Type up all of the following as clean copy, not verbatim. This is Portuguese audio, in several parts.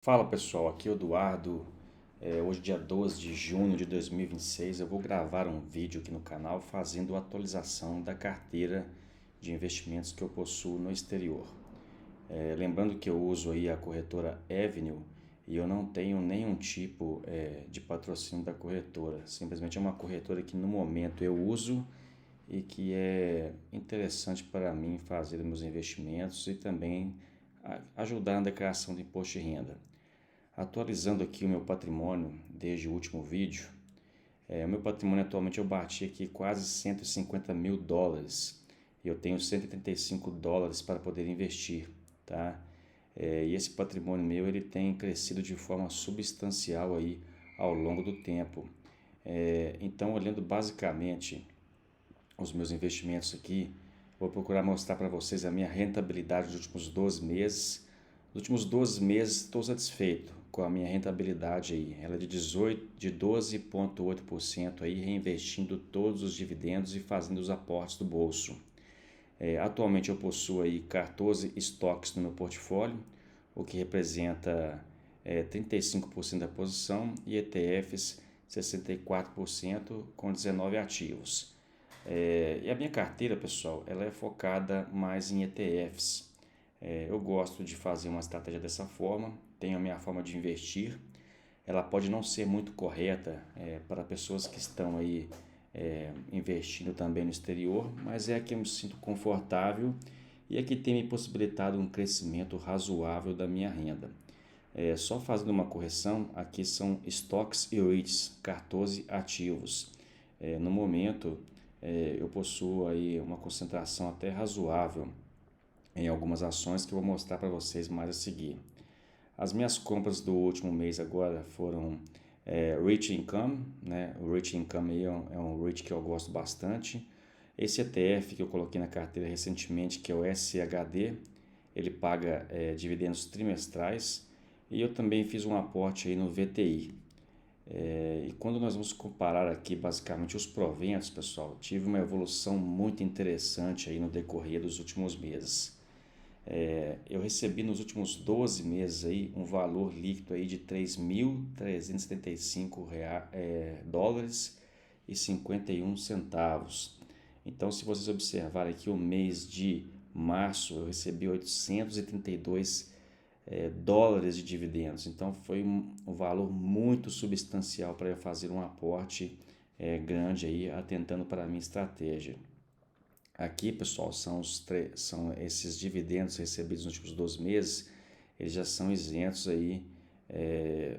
Fala pessoal, aqui é o Eduardo. Hoje, dia 12 de junho de 2026, eu vou gravar um vídeo aqui no canal fazendo a atualização da carteira de investimentos que eu possuo no exterior. Lembrando que eu uso aí a corretora Avenue e eu não tenho nenhum tipo de patrocínio da corretora. Simplesmente é uma corretora que no momento eu uso e que é interessante para mim fazer meus investimentos e também ajudar na declaração de imposto de renda. Atualizando aqui o meu patrimônio desde o último vídeo, o meu patrimônio atualmente eu bati aqui quase 150 mil dólares e eu tenho 135 dólares para poder investir, tá? E esse patrimônio meu ele tem crescido de forma substancial aí ao longo do tempo. Então, olhando basicamente os meus investimentos aqui, vou procurar mostrar para vocês a minha rentabilidade dos últimos 12 meses. Nos últimos 12 meses estou satisfeito com a minha rentabilidade aí. Ela é de 12,8% aí, reinvestindo todos os dividendos e fazendo os aportes do bolso. Atualmente eu possuo aí 14 estoques no meu portfólio, o que representa 35% da posição, e ETFs 64% com 19 ativos. E a minha carteira, pessoal, ela é focada mais em ETFs. Eu gosto de fazer uma estratégia dessa forma, tenho a minha forma de investir. Ela pode não ser muito correta para pessoas que estão aí investindo também no exterior, mas é a que eu me sinto confortável e é que tem me possibilitado um crescimento razoável da minha renda. Só fazendo uma correção, aqui são estoques e REITs, 14 ativos. No momento, eu possuo aí uma concentração até razoável em algumas ações que eu vou mostrar para vocês mais a seguir. As minhas compras do último mês agora foram Rich Income, né? O Rich Income aí é um REIT que eu gosto bastante. Esse ETF que eu coloquei na carteira recentemente, que é o SHD, ele paga dividendos trimestrais, e eu também fiz um aporte aí no VTI. E quando nós vamos comparar aqui basicamente os proventos, pessoal, tive uma evolução muito interessante aí no decorrer dos últimos meses. Eu recebi nos últimos 12 meses aí um valor líquido aí de 3.375 dólares e 51 centavos. Então, se vocês observarem aqui o mês de março, eu recebi 832 dólares de dividendos. Então, foi um valor muito substancial para eu fazer um aporte grande aí, atentando para a minha estratégia. Aqui, pessoal, são esses dividendos recebidos nos últimos 12 meses, eles já são isentos aí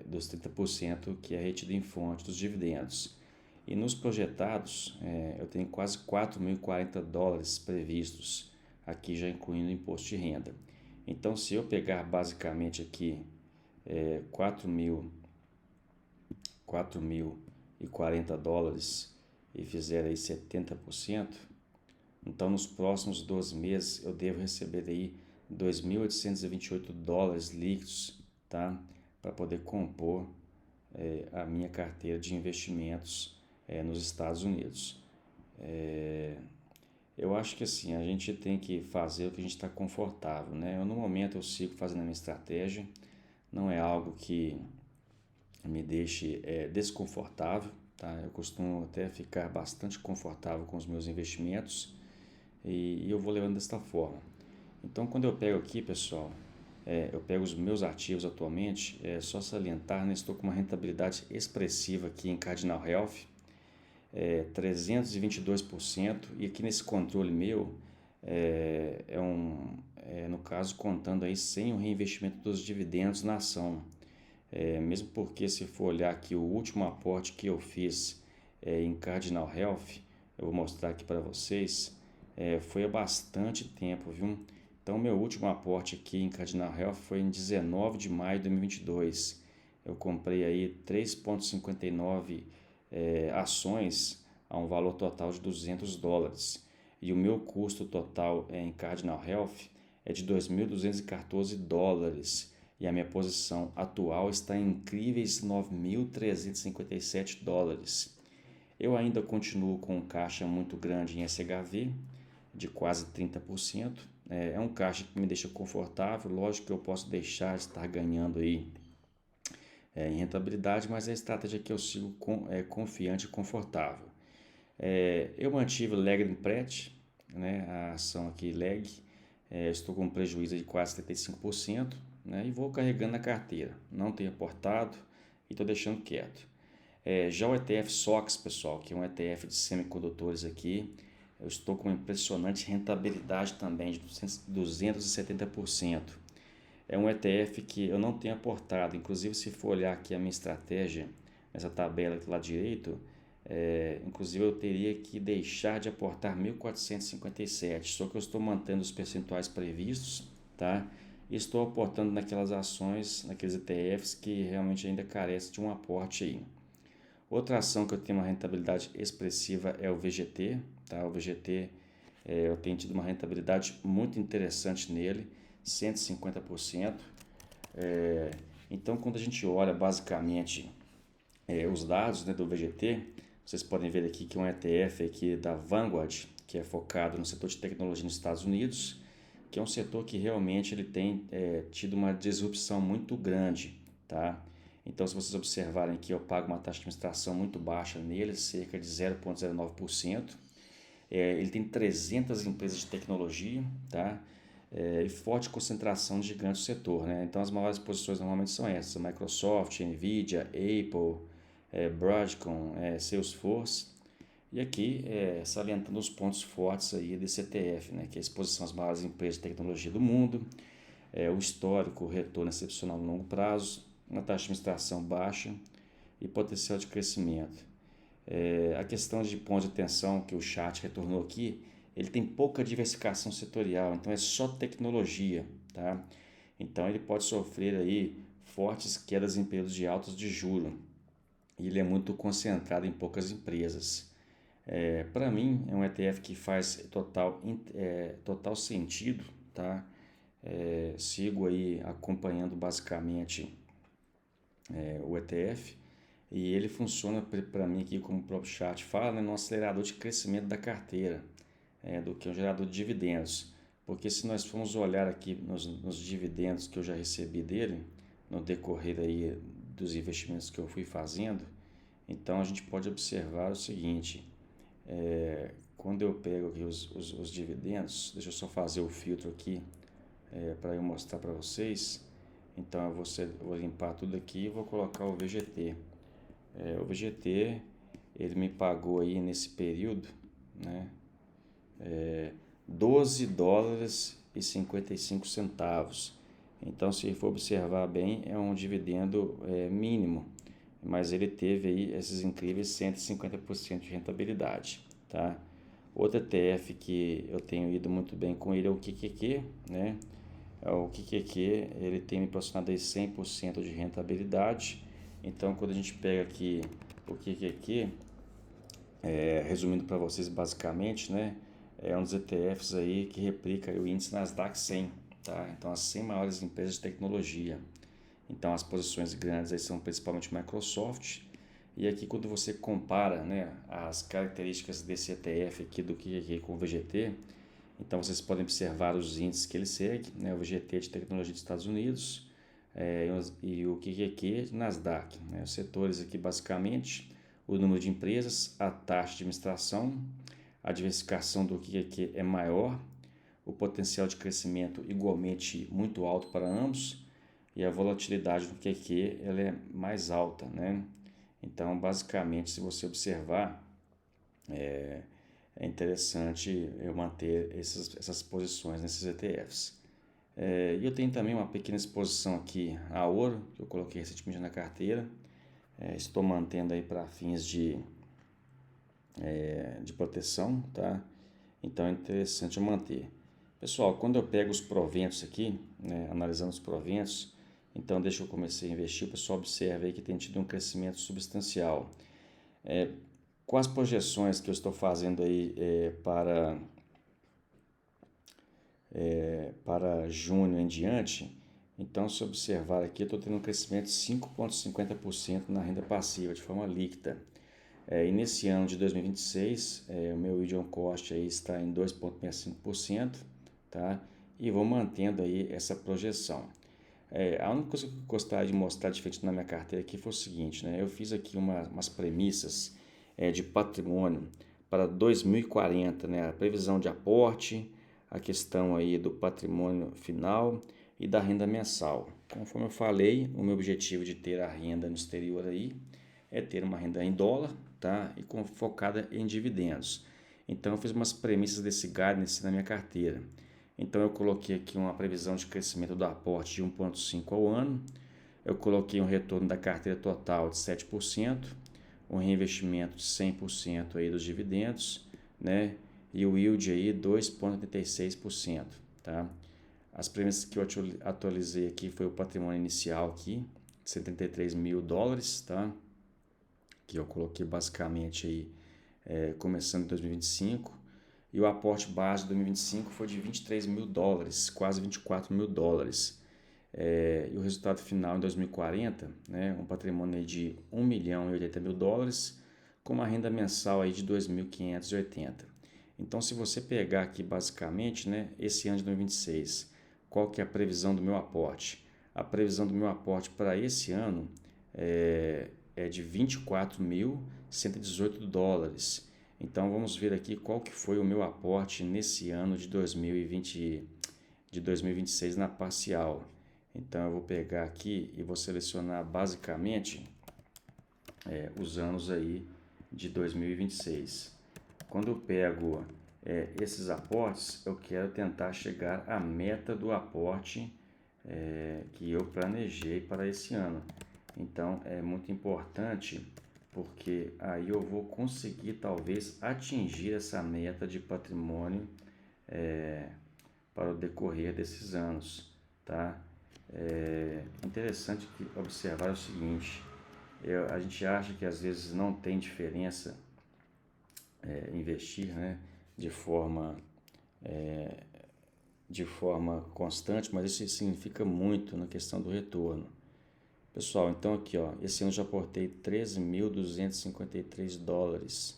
dos 30% que é retido em fonte dos dividendos. E nos projetados, eu tenho quase 4.040 dólares previstos, aqui já incluindo o imposto de renda. Então, se eu pegar basicamente aqui 4.040 dólares e fizer aí 70%, então nos próximos 12 meses eu devo receber aí 2.828 dólares líquidos, tá? Para poder compor a minha carteira de investimentos nos Estados Unidos. Eu acho que assim, a gente tem que fazer o que a gente está confortável, né? No momento eu sigo fazendo a minha estratégia, não é algo que me deixe desconfortável, tá? Eu costumo até ficar bastante confortável com os meus investimentos e eu vou levando desta forma. Então, quando eu pego aqui, pessoal, eu pego os meus ativos atualmente, é só salientar, né? Estou com uma rentabilidade expressiva aqui em Cardinal Health, 322%, e aqui nesse controle meu, no caso, contando aí sem o reinvestimento dos dividendos na ação. Mesmo porque se for olhar aqui o último aporte que eu fiz em Cardinal Health, eu vou mostrar aqui para vocês, foi há bastante tempo, viu? Então, meu último aporte aqui em Cardinal Health foi em 19 de maio de 2022. Eu comprei aí 3,59 ações a um valor total de 200 dólares. E o meu custo total em Cardinal Health é de 2.214 dólares. E a minha posição atual está em incríveis 9.357 dólares. Eu ainda continuo com um caixa muito grande em SHV, de quase 30%. É um caixa que me deixa confortável. Lógico que eu posso deixar de estar ganhando aí em rentabilidade, mas é a estratégia que eu sigo confiante e confortável. Eu mantive lag in Pret, né, a ação aqui lag, estou com um prejuízo de quase 75%, né, e vou carregando na carteira, não tenho aportado e estou deixando quieto. Já o ETF SOX, pessoal, que é um ETF de semicondutores aqui, eu estou com uma impressionante rentabilidade também de 270%. É um ETF que eu não tenho aportado, inclusive se for olhar aqui a minha estratégia, nessa tabela aqui do lado direito, inclusive eu teria que deixar de aportar 1.457, só que eu estou mantendo os percentuais previstos, tá? E estou aportando naquelas ações, naqueles ETFs que realmente ainda carecem de um aporte aí. Outra ação que eu tenho uma rentabilidade expressiva é o VGT, tá? O VGT, eu tenho tido uma rentabilidade muito interessante nele, 150%. Então, quando a gente olha basicamente os dados, né, do VGT, vocês podem ver aqui que é um ETF aqui da Vanguard, que é focado no setor de tecnologia nos Estados Unidos, que é um setor que realmente ele tem tido uma disrupção muito grande, tá? Então, se vocês observarem aqui, eu pago uma taxa de administração muito baixa nele, cerca de 0,09%. Ele tem 300 empresas de tecnologia, tá? E forte concentração de gigantes do setor, né? Então, as maiores posições normalmente são essas: Microsoft, Nvidia, Apple, Broadcom, Salesforce. E aqui, salientando os pontos fortes aí desse ETF, né? Que é a exposição às maiores empresas de tecnologia do mundo, o histórico, o retorno excepcional no longo prazo, uma taxa de administração baixa e potencial de crescimento. A questão de pontos de atenção que o chat retornou aqui, ele tem pouca diversificação setorial, então é só tecnologia, tá? Então ele pode sofrer aí fortes quedas em períodos de altos de juro e ele é muito concentrado em poucas empresas. Para mim é um ETF que faz total sentido, tá? Sigo aí acompanhando basicamente o ETF e ele funciona para mim aqui, como o próprio chat fala, né, no acelerador de crescimento da carteira, do que um gerador de dividendos. Porque se nós formos olhar aqui nos dividendos que eu já recebi dele, no decorrer aí dos investimentos que eu fui fazendo, então a gente pode observar o seguinte, quando eu pego aqui os dividendos, deixa eu só fazer o filtro aqui para eu mostrar para vocês. Então eu vou limpar tudo aqui e vou colocar o VGT. O VGT ele me pagou aí nesse período, né, $12,55. Então, se for observar bem, é um dividendo mínimo, mas ele teve aí esses incríveis 150% de rentabilidade, tá? Outro ETF que eu tenho ido muito bem com ele é o QQQ, né? O QQQ ele tem me proporcionado aí 100% de rentabilidade. Então, quando a gente pega aqui o QQQ, resumindo para vocês basicamente, né, é um dos ETFs aí que replica o índice Nasdaq 100, tá? Então, as 100 maiores empresas de tecnologia. Então, as posições grandes aí são principalmente Microsoft. E aqui, quando você compara, né, as características desse ETF aqui do QQQ com o VGT, então vocês podem observar os índices que ele segue, né, o VGT de tecnologia dos Estados Unidos e o QQQ de Nasdaq. Né, os setores aqui basicamente, o número de empresas, a taxa de administração, a diversificação do QQQ é maior, o potencial de crescimento igualmente muito alto para ambos e a volatilidade do QQQ ela é mais alta, né? Então, basicamente, se você observar, é interessante eu manter essas posições nesses ETFs. E eu tenho também uma pequena exposição aqui a ouro, que eu coloquei recentemente na carteira. Estou mantendo aí para fins de proteção, tá? Então é interessante eu manter. Pessoal, quando eu pego os proventos aqui, né, analisando os proventos, então desde que eu comecei a investir, o pessoal observa aí que tem tido um crescimento substancial. Com as projeções que eu estou fazendo aí para junho em diante, então se observar aqui, eu estou tendo um crescimento de 5,50% na renda passiva de forma líquida. E nesse ano de 2026, o meu yield on cost aí está em 2,65%, tá? E vou mantendo aí essa projeção. A única coisa que eu gostaria de mostrar diferente na minha carteira aqui foi o seguinte, né? Eu fiz aqui umas premissas de patrimônio para 2040, né? A previsão de aporte, a questão aí do patrimônio final e da renda mensal. Conforme eu falei, o meu objetivo de ter a renda no exterior aí é ter uma renda em dólar, tá? E focada em dividendos. Então eu fiz umas premissas desse guidance na minha carteira. Então eu coloquei aqui uma previsão de crescimento do aporte de 1,5 ao ano. Eu coloquei um retorno da carteira total de 7%, um reinvestimento de 100% aí dos dividendos, né? E o yield aí 2,86%, tá? As premissas que eu atualizei aqui foi o patrimônio inicial aqui, $73 mil, tá? Que eu coloquei basicamente aí começando em 2025. E o aporte base de 2025 foi de $23 mil, quase $24 mil. E o resultado final em 2040, né, um patrimônio aí de $1.080.000, com uma renda mensal aí de 2.580. Então, se você pegar aqui basicamente, né, esse ano de 2026, qual que é a previsão do meu aporte? A previsão do meu aporte para esse ano é de $24.118. Então vamos ver aqui qual que foi o meu aporte nesse ano de 2026 na parcial. Então eu vou pegar aqui e vou selecionar basicamente os anos aí de 2026. Quando eu pego esses aportes, eu quero tentar chegar à meta do aporte que eu planejei para esse ano. Então é muito importante porque aí eu vou conseguir talvez atingir essa meta de patrimônio para o decorrer desses anos, tá? É interessante observar o seguinte, a gente acha que às vezes não tem diferença investir, né, de forma constante, mas isso significa muito na questão do retorno. Pessoal, então aqui, ó, esse ano eu já aportei $13.253.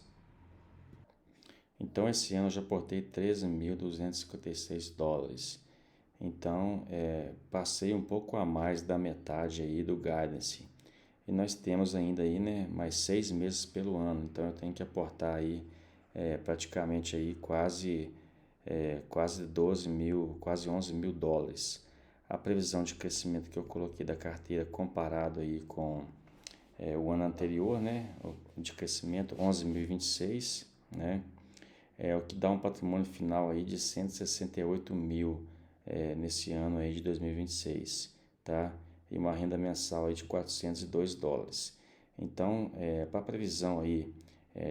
Então esse ano eu já aportei $13.256. Então passei um pouco a mais da metade aí do guidance. E nós temos ainda aí, né, mais 6 meses pelo ano. Então eu tenho que aportar aí praticamente aí quase 12 mil, quase $11.000. A previsão de crescimento que eu coloquei da carteira comparado aí com o ano anterior, né, de crescimento 11.026, né, o que dá um patrimônio final aí de 168 mil nesse ano aí de 2026, tá? E uma renda mensal aí de $402. Então, para a previsão aí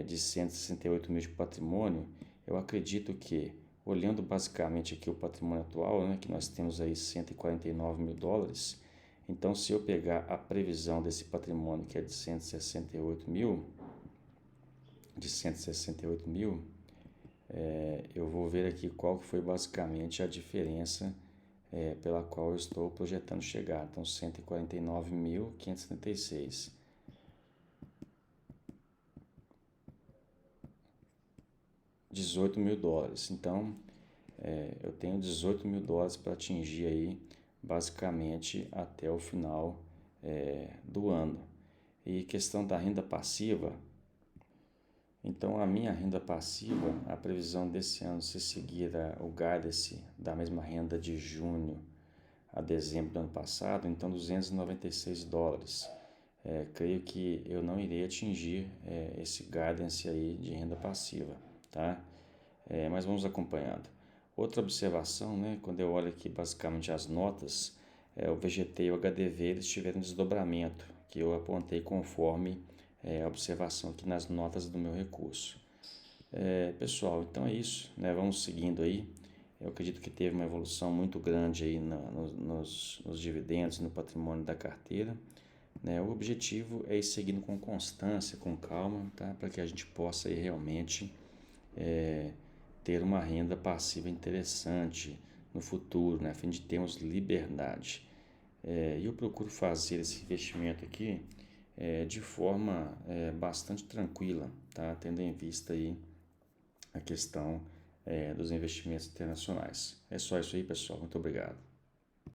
de 168 mil de patrimônio, eu acredito que, olhando basicamente aqui o patrimônio atual, né, que nós temos aí $149 mil, então se eu pegar a previsão desse patrimônio que é de 168 mil, eu vou ver aqui qual que foi basicamente a diferença pela qual eu estou projetando chegar. Então, 149.576. $18 mil. Então, eu tenho $18 mil para atingir aí, basicamente, até o final do ano. E questão da renda passiva, então a minha renda passiva, a previsão desse ano, se seguir o guidance da mesma renda de junho a dezembro do ano passado, então $296. Creio que eu não irei atingir esse guidance aí de renda passiva, tá? Mas vamos acompanhando. Outra observação, né, quando eu olho aqui basicamente as notas, o VGT e o HDV eles tiveram desdobramento, que eu apontei conforme a observação aqui nas notas do meu recurso. Pessoal, então é isso, né? Vamos seguindo aí. Eu acredito que teve uma evolução muito grande aí nos dividendos, no patrimônio da carteira, né? O objetivo é ir seguindo com constância, com calma, tá? Para que a gente possa aí realmente ter uma renda passiva interessante no futuro, né? A fim de termos liberdade. E eu procuro fazer esse investimento aqui de forma bastante tranquila, tá? Tendo em vista aí a questão dos investimentos internacionais. É só isso aí, pessoal. Muito obrigado.